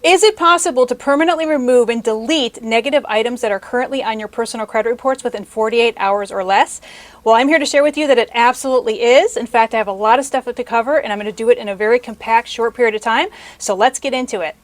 Is it possible to permanently remove and delete negative items that are currently on your personal credit reports within 48 hours or less? Well, I'm here to share with you that it absolutely is. In fact, I have a lot of stuff to cover, and I'm going to do it in a very compact, short period of time. So let's get into it.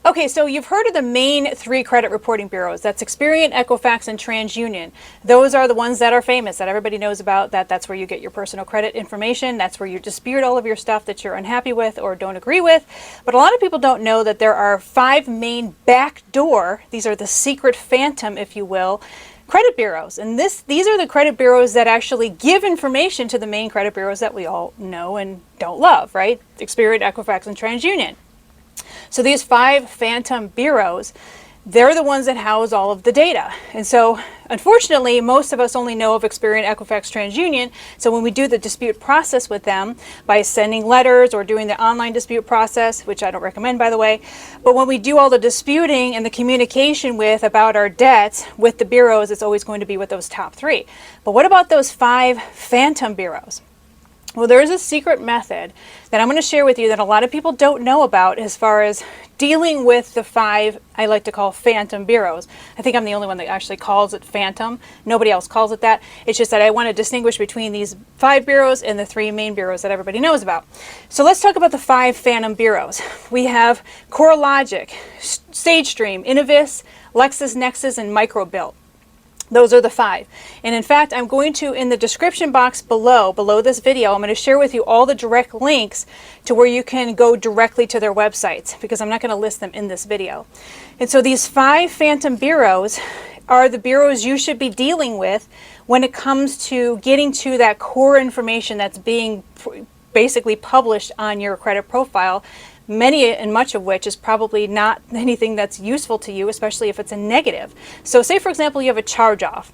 Okay, so you've heard of the main three credit reporting bureaus. That's Experian, Equifax, and TransUnion. Those are the ones that are famous, that everybody knows about. That's where you get your personal credit information. That's where you dispute all of your stuff that you're unhappy with or don't agree with. But a lot of people don't know that there are 5 main backdoor, these are the secret phantom, if you will, credit bureaus. And these are the credit bureaus that actually give information to the main credit bureaus that we all know and don't love, right? Experian, Equifax, and TransUnion. So these 5 phantom bureaus, they're the ones that house all of the data. And so unfortunately, most of us only know of Experian, Equifax, TransUnion. So when we do the dispute process with them by sending letters or doing the online dispute process, which I don't recommend, by the way, but when we do all the disputing and the communication about our debts with the bureaus, it's always going to be with those top 3. But what about those 5 phantom bureaus? Well, there is a secret method that I'm going to share with you that a lot of people don't know about as far as dealing with the 5, I like to call phantom bureaus. I think I'm the only one that actually calls it phantom. Nobody else calls it that. It's just that I want to distinguish between these 5 bureaus and the 3 main bureaus that everybody knows about. So let's talk about the 5 phantom bureaus. We have CoreLogic, SageStream, Innovis, LexisNexis, and MicroBilt. Those are the 5. And in fact, I'm going to, in the description box below this video, I'm going to share with you all the direct links to where you can go directly to their websites, because I'm not going to list them in this video. And so these 5 phantom bureaus are the bureaus you should be dealing with when it comes to getting to that core information that's being basically published on your credit profile. Many and much of which is probably not anything that's useful to you, especially if it's a negative. So say, for example, you have a charge-off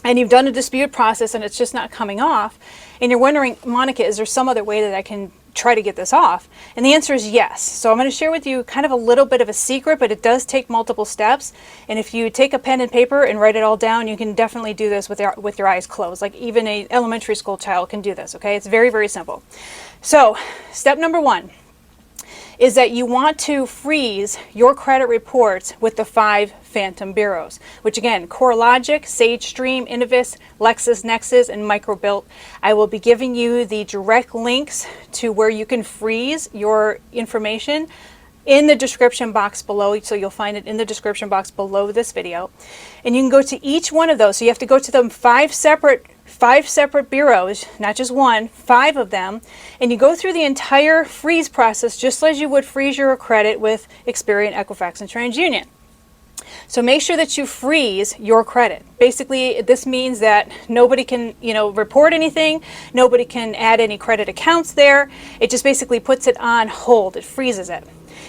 and you've done a dispute process and it's just not coming off, and you're wondering, Monica, is there some other way that I can try to get this off? And the answer is yes. So I'm going to share with you kind of a little bit of a secret, but it does take multiple steps. And if you take a pen and paper and write it all down, you can definitely do this with your eyes closed. Like even an elementary school child can do this, okay? It's very, very simple. So step number 1 is that you want to freeze your credit reports with the 5 phantom bureaus, which again, CoreLogic, SageStream, Innovis, LexisNexis, and MicroBilt. I will be giving you the direct links to where you can freeze your information in the description box below, so you'll find it in the description box below this video. And you can go to each one of those. So you have to go to them 5 separate bureaus, not just one, 5 of them, and you go through the entire freeze process just as you would freeze your credit with Experian, Equifax, and TransUnion. So make sure that you freeze your credit. Basically, this means that nobody can, report anything, nobody can add any credit accounts there. It just basically puts it on hold, it freezes it.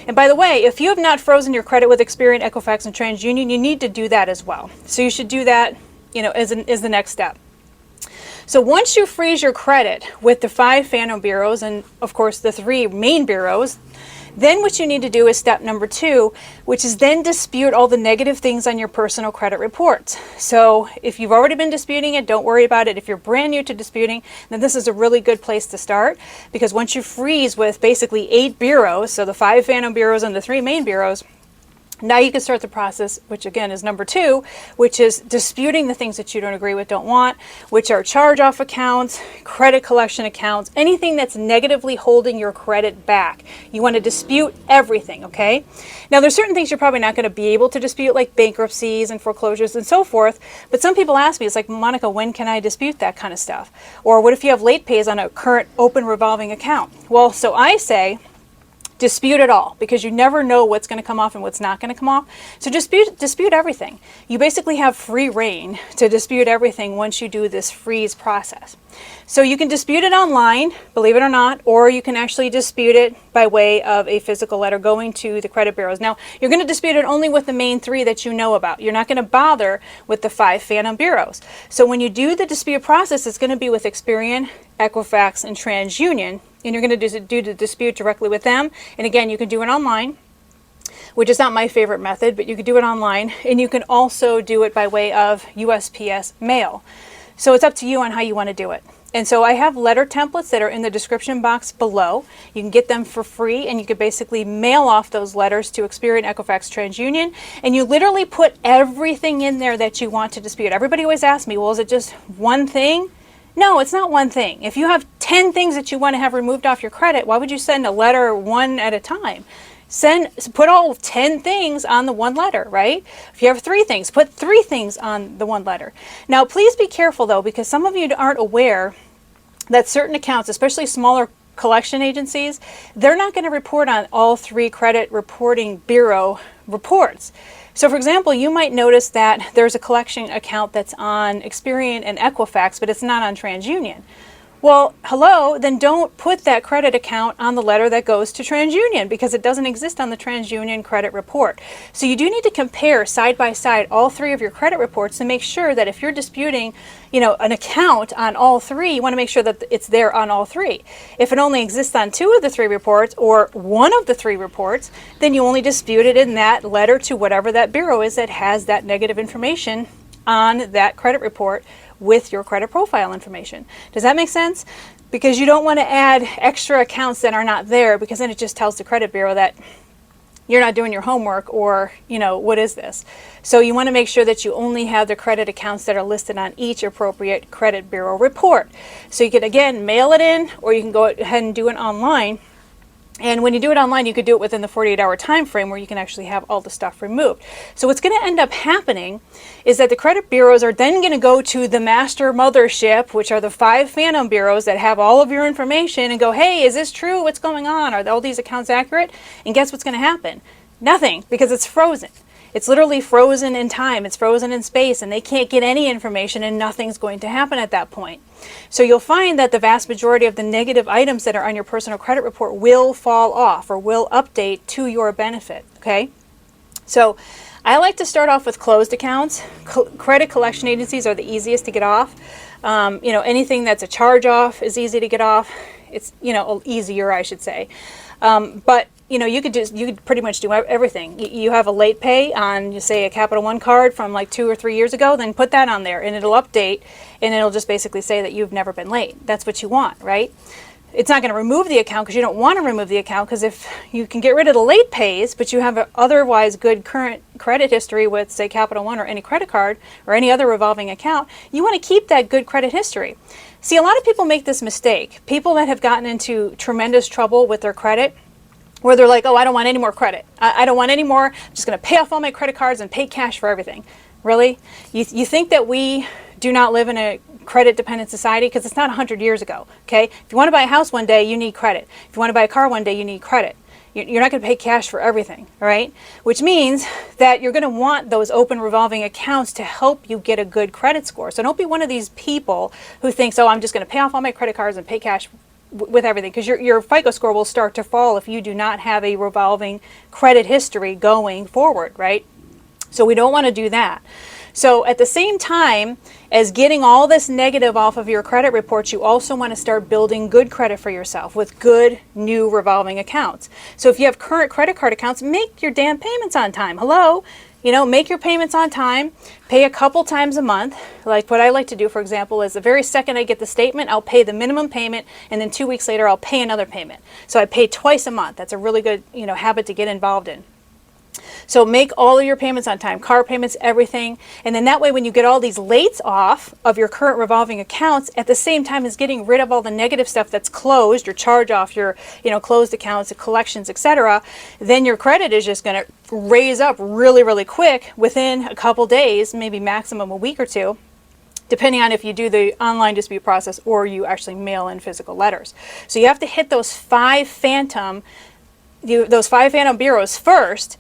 And by the way, if you have not frozen your credit with Experian, Equifax, and TransUnion, you need to do that as well. So you should do that, as the next step. So once you freeze your credit with the 5 phantom bureaus and of course the 3 main bureaus, then what you need to do is step number 2, which is then dispute all the negative things on your personal credit reports. So if you've already been disputing it, don't worry about it. If you're brand new to disputing, then this is a really good place to start, because once you freeze with basically 8 bureaus, so the 5 phantom bureaus and the 3 main bureaus, now you can start the process, which again is number 2, which is disputing the things that you don't agree with, don't want, which are charge-off accounts, credit collection accounts, anything that's negatively holding your credit back. You want to dispute everything, okay? Now there's certain things you're probably not going to be able to dispute, like bankruptcies and foreclosures and so forth, but some people ask me, it's like, Monica, when can I dispute that kind of stuff? Or what if you have late pays on a current open revolving account? Well, so I say, dispute it all, because you never know what's going to come off and what's not going to come off. So dispute everything. You basically have free reign to dispute everything once you do this freeze process. So you can dispute it online, believe it or not, or you can actually dispute it by way of a physical letter going to the credit bureaus. Now, you're going to dispute it only with the main 3 that you know about. You're not going to bother with the 5 phantom bureaus. So when you do the dispute process, it's going to be with Experian, Equifax, and TransUnion, and you're going to do the dispute directly with them. And again, you can do it online. which is not my favorite method, but you could do it online, and you can also do it by way of USPS mail. So it's up to you on how you want to do it. And so I have letter templates that are in the description box below. You can get them for free, and you could basically mail off those letters to Experian, Equifax, TransUnion, and you literally put everything in there that you want to dispute. Everybody always asks me, well, is it just one thing? No, it's not one thing. If you have 10 things that you want to have removed off your credit, why would you send a letter one at a time? Put all 10 things on the one letter, right? If you have 3 things, put 3 things on the one letter. Now, please be careful though, because some of you aren't aware that certain accounts, especially smaller collection agencies, they're not going to report on all 3 credit reporting bureau reports. So for example, you might notice that there's a collection account that's on Experian and Equifax, but it's not on TransUnion. Well, hello, then don't put that credit account on the letter that goes to TransUnion, because it doesn't exist on the TransUnion credit report. So you do need to compare side by side all 3 of your credit reports to make sure that if you're disputing, an account on all 3, you want to make sure that it's there on all 3. If it only exists on 2 of the 3 reports or 1 of the 3 reports, then you only dispute it in that letter to whatever that bureau is that has that negative information on that credit report with your credit profile information. Does that make sense? Because you don't want to add extra accounts that are not there, because then it just tells the credit bureau that you're not doing your homework, or, what is this? So you want to make sure that you only have the credit accounts that are listed on each appropriate credit bureau report. So you could, again, mail it in, or you can go ahead and do it online. And when you do it online, you could do it within the 48-hour time frame where you can actually have all the stuff removed. So what's going to end up happening is that the credit bureaus are then going to go to the master mothership, which are the 5 phantom bureaus that have all of your information, and go, hey, is this true? What's going on? Are all these accounts accurate? And guess what's going to happen? Nothing, because it's frozen. It's literally frozen in time, it's frozen in space, and they can't get any information, and nothing's going to happen at that point. So you'll find that the vast majority of the negative items that are on your personal credit report will fall off or will update to your benefit, okay? So I like to start off with closed accounts. Credit collection agencies are the easiest to get off. Anything that's a charge off is easy to get off. It's, easier, I should say. But you could pretty much do everything. You have a late pay on, say, a Capital One card from like 2 or 3 years ago, then put that on there and it'll update, and it'll just basically say that you've never been late. That's what you want, right? It's not going to remove the account, because you don't want to remove the account, because if you can get rid of the late pays, but you have an otherwise good current credit history with, say, Capital One or any credit card or any other revolving account, you want to keep that good credit history. See, a lot of people make this mistake. People that have gotten into tremendous trouble with their credit, where they're like, oh, I don't want any more credit. I don't want any more. I'm just going to pay off all my credit cards and pay cash for everything. Really? You think that we do not live in a credit-dependent society? Because it's not 100 years ago, okay? If you want to buy a house one day, you need credit. If you want to buy a car one day, you need credit. You're not going to pay cash for everything, all right? Which means that you're going to want those open revolving accounts to help you get a good credit score. So don't be one of these people who thinks, oh, I'm just going to pay off all my credit cards and pay cash with everything, because your FICO score will start to fall if you do not have a revolving credit history going forward, right? So we don't want to do that. So at the same time as getting all this negative off of your credit reports, you also want to start building good credit for yourself with good new revolving accounts. So if you have current credit card accounts, make your damn payments on time. Hello? Make your payments on time, pay a couple times a month. Like what I like to do, for example, is the very second I get the statement, I'll pay the minimum payment, and then 2 weeks later, I'll pay another payment. So I pay twice a month. That's a really good, habit to get involved in. So make all of your payments on time, car payments, everything. And then that way, when you get all these lates off of your current revolving accounts, at the same time as getting rid of all the negative stuff that's closed, your charge off, your closed accounts, collections, etc., then your credit is just going to raise up really, really quick within a couple days, maybe maximum a week or 2. Depending on if you do the online dispute process or you actually mail in physical letters. So you have to hit those 5 phantom bureaus first.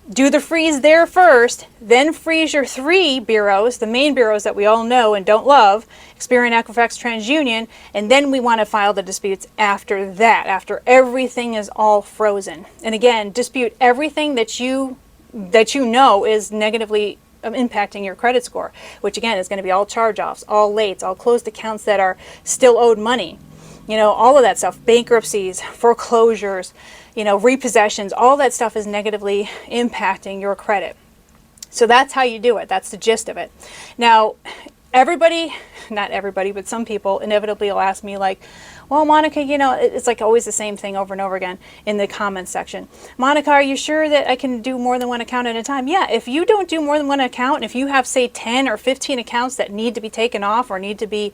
Do the freeze there first, then freeze your 3 bureaus, the main bureaus that we all know and don't love, Experian, Equifax, TransUnion, and then we want to file the disputes after that, after everything is all frozen. And again, dispute everything that you know is negatively impacting your credit score, which again is going to be all charge-offs, all lates, all closed accounts that are still owed money. all of that stuff, bankruptcies, foreclosures, repossessions, all that stuff is negatively impacting your credit. So that's how you do it. That's the gist of it. Now, everybody, not everybody, but some people inevitably will ask me like, well, Monica, it's like always the same thing over and over again in the comments section. Monica, are you sure that I can do more than one account at a time? Yeah, if you don't do more than one account, and if you have, say, 10 or 15 accounts that need to be taken off or need to be,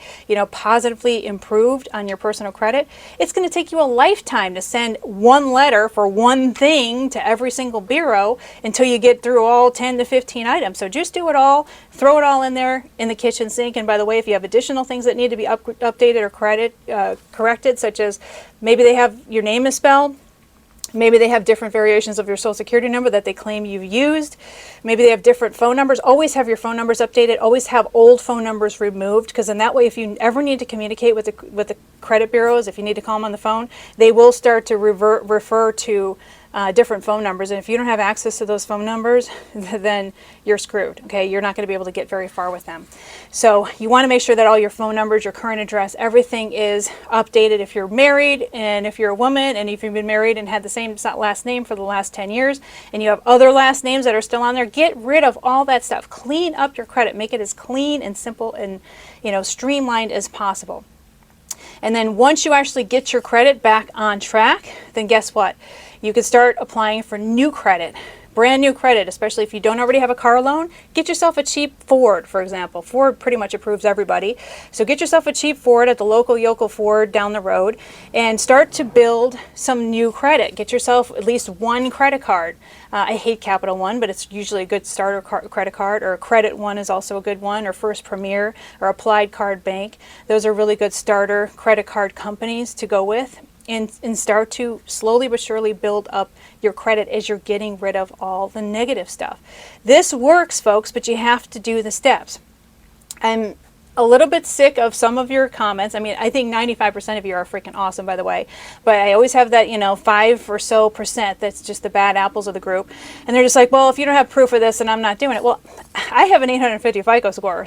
positively improved on your personal credit, it's going to take you a lifetime to send one letter for one thing to every single bureau until you get through all 10 to 15 items. So just do it all, throw it all in there in the kitchen sink. And by the way, if you have additional things that need to be updated or corrected, such as maybe they have your name misspelled, maybe they have different variations of your social security number that they claim you've used, maybe they have different phone numbers, always have your phone numbers updated, always have old phone numbers removed, because in that way, if you ever need to communicate with the credit bureaus, if you need to call them on the phone, they will start to refer to different phone numbers. And if you don't have access to those phone numbers, then you're screwed. Okay, you're not going to be able to get very far with them. So you want to make sure that all your phone numbers, your current address, everything is updated if you're married, and if you're a woman, and if you've been married and had the same last name for the last 10 years, and you have other last names that are still on there, get rid of all that stuff. Clean up your credit. Make it as clean and simple and streamlined as possible. And then once you actually get your credit back on track, then guess what? You can start applying for new credit, brand new credit, especially if you don't already have a car loan. Get yourself a cheap Ford, for example. Ford pretty much approves everybody. So get yourself a cheap Ford at the local yokel Ford down the road and start to build some new credit. Get yourself at least one credit card. I hate Capital One, but it's usually a good starter credit card, or Credit One is also a good one, or First Premier, or Applied Card Bank. Those are really good starter credit card companies to go with. And start to slowly but surely build up your credit as you're getting rid of all the negative stuff. This works, folks, but you have to do the steps. I'm a little bit sick of some of your comments. I mean, I think 95% of you are freaking awesome, by the way. But I always have that, 5 or so percent that's just the bad apples of the group. And they're just like, well, if you don't have proof of this, then I'm not doing it. Well, I have an 850 FICO score.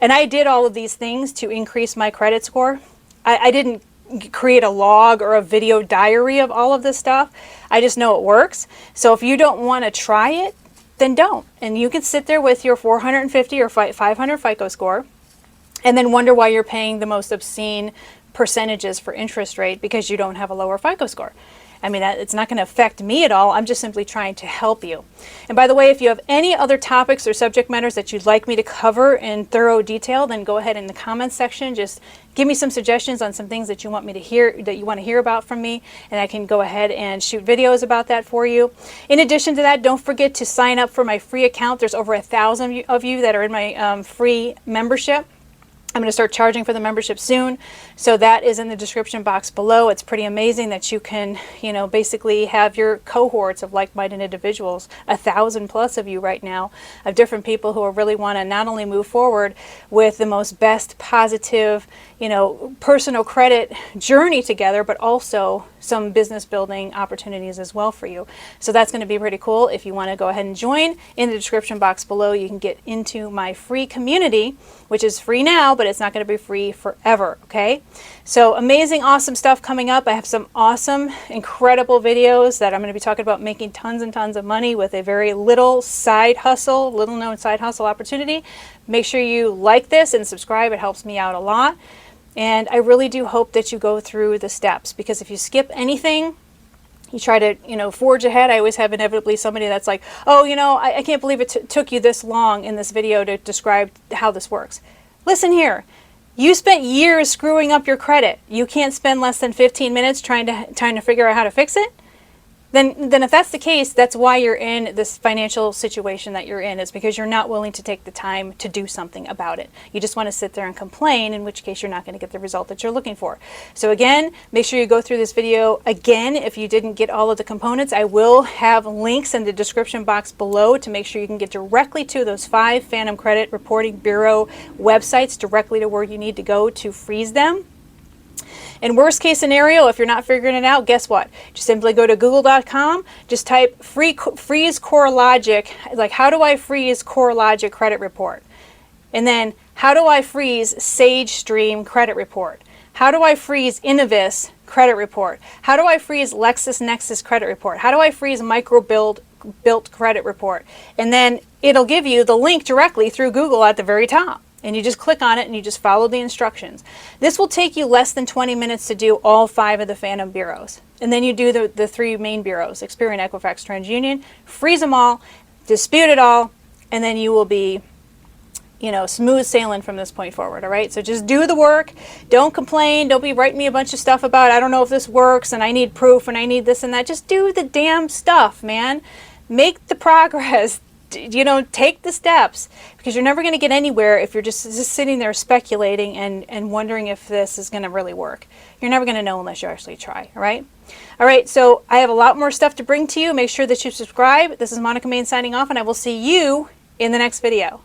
And I did all of these things to increase my credit score. I didn't create a log or a video diary of all of this stuff. I just know it works. So if you don't want to try it, then don't. And you can sit there with your 450 or 500 FICO score and then wonder why you're paying the most obscene percentages for interest rate because you don't have a lower FICO score. I mean, it's not going to affect me at all. I'm just simply trying to help you. And by the way, if you have any other topics or subject matters that you'd like me to cover in thorough detail, then go ahead in the comments section. Just give me some suggestions on some things that you want me to hear, that you want to hear about from me, and I can go ahead and shoot videos about that for you. In addition to that, don't forget to sign up for my free account. There's over 1,000 of you that are in my free membership. I'm going to start charging for the membership soon. So that is in the description box below. It's pretty amazing that you can, basically have your cohorts of like-minded individuals, 1,000 plus of you right now, of different people who really want to not only move forward with the most best positive, personal credit journey together, but also some business building opportunities as well for you. So that's going to be pretty cool. If you want to go ahead and join, in the description box below, you can get into my free community, which is free now, but it's not going to be free forever, okay? So amazing, awesome stuff coming up. I have some awesome, incredible videos that I'm going to be talking about making tons and tons of money with a very little known side hustle opportunity. Make sure you like this and subscribe. It helps me out a lot. And I really do hope that you go through the steps, because if you skip anything, you try to, forge ahead. I always have inevitably somebody that's like, oh, I can't believe it took you this long in this video to describe how this works. Listen here. You spent years screwing up your credit. You can't spend less than 15 minutes trying to figure out how to fix it? Then if that's the case, that's why you're in this financial situation that you're in, is because you're not willing to take the time to do something about it. You just want to sit there and complain, in which case you're not going to get the result that you're looking for. So again, make sure you go through this video again if you didn't get all of the components. I will have links in the description box below to make sure you can get directly to those 5 Phantom Credit Reporting Bureau websites, directly to where you need to go to freeze them. In worst case scenario, if you're not figuring it out, guess what? Just simply go to google.com, just type freeze CoreLogic, like how do I freeze CoreLogic credit report? And then how do I freeze Sage Stream credit report? How do I freeze Innovis credit report? How do I freeze LexisNexis credit report? How do I freeze MicroBilt credit report? And then it'll give you the link directly through Google at the very top. And you just click on it and you just follow the instructions. This will take you less than 20 minutes to do all 5 of the Phantom bureaus. And then you do the 3 main bureaus, Experian, Equifax, TransUnion, freeze them all, dispute it all, and then you will be, you know, smooth sailing from this point forward, all right? So just do the work. Don't complain. Don't be writing me a bunch of stuff about, I don't know if this works, and I need proof, and I need this and that. Just do the damn stuff, man. Make the progress. You know, take the steps, because you're never going to get anywhere if you're just sitting there speculating and wondering if this is going to really work. You're never going to know unless you actually try, all right? All right, so I have a lot more stuff to bring to you. Make sure that you subscribe. This is Monica Main signing off, and I will see you in the next video.